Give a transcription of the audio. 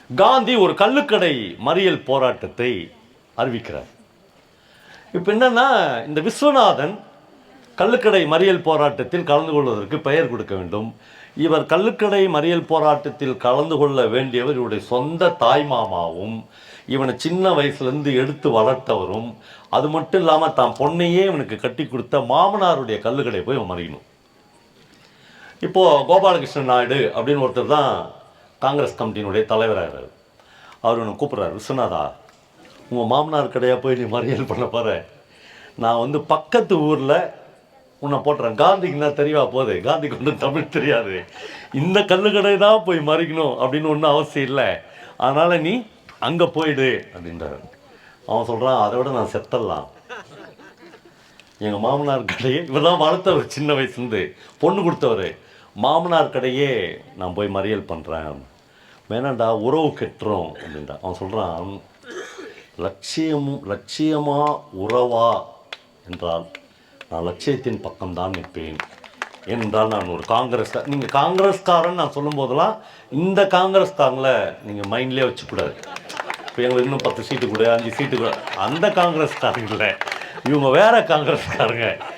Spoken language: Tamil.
காந்தி ஒரு கள்ளுக்கடை மறியல் போராட்டத்தை அறிவிக்கிறார். இப்போ என்னன்னா, இந்த விஸ்வநாதன் கள்ளுக்கடை மறியல் போராட்டத்தில் கலந்து கொள்வதற்கு பெயர் கொடுக்க வேண்டும். இவர் கள்ளுக்கடை மறியல் போராட்டத்தில் கலந்து கொள்ள வேண்டியவர் இவருடைய சொந்த தாய் மாமாவும், இவனை சின்ன வயசுலேருந்து எடுத்து வளர்த்தவரும், அது மட்டும் இல்லாமல் தான் பொண்ணையே இவனுக்கு கட்டி கொடுத்த மாமனாருடைய கள்ளுக்கடை போய் இவன் மறிக்கணும். இப்போது கோபாலகிருஷ்ணன் நாயுடு அப்படின்னு ஒருத்தர் தான் காங்கிரஸ் கமிட்டியினுடைய தலைவராகிறார். அவர் ஒன்று கூப்பிட்றாரு, விஸ்வநாதா, உங்கள் மாமனார் கடையாக போய் நீ மறியல் பண்ண போகிற, நான் பக்கத்து ஊரில் உன்னை போட்டுறேன். காந்திக்குன்னா தெரியவா போகுது, காந்திக்கு தமிழ் தெரியாது, இந்த கல்லுக்கடை தான் போய் மறிக்கணும் அப்படின்னு ஒன்றும் அவசியம் இல்லை, அதனால் நீ அங்கே போயிடு அப்படின்றார். அவன் சொல்கிறான், அதை விட நான் செத்தரலாம், எங்கள் மாமனார் கடையே இவர் தான் வளர்த்தவர், சின்ன வயசுலேருந்து பொண்ணு கொடுத்தவர், மாமனார் கடையே நான் போய் மறியல் பண்ணுறேன், வேணாண்டா உறவு கெட்டுரும் அப்படின்றா. அவன் சொல்கிறான், லட்சியமா உறவா என்றால் நான் லட்சியத்தின் பக்கம்தான் நிற்பேன். ஏனென்றால் நான் ஒரு நீங்கள் காங்கிரஸ்காரன் நான் சொல்லும் போதெல்லாம் இந்த காங்கிரஸ்காரங்களை நீங்கள் மைண்ட்லேயே வச்சுக்கூடாது. இப்போ எங்களுக்கு இன்னும் 10 சீட்டு கூட 5 சீட்டு கூட, அந்த காங்கிரஸ்காரங்க இல்லை, இவங்க வேற காங்கிரஸ்காரங்க.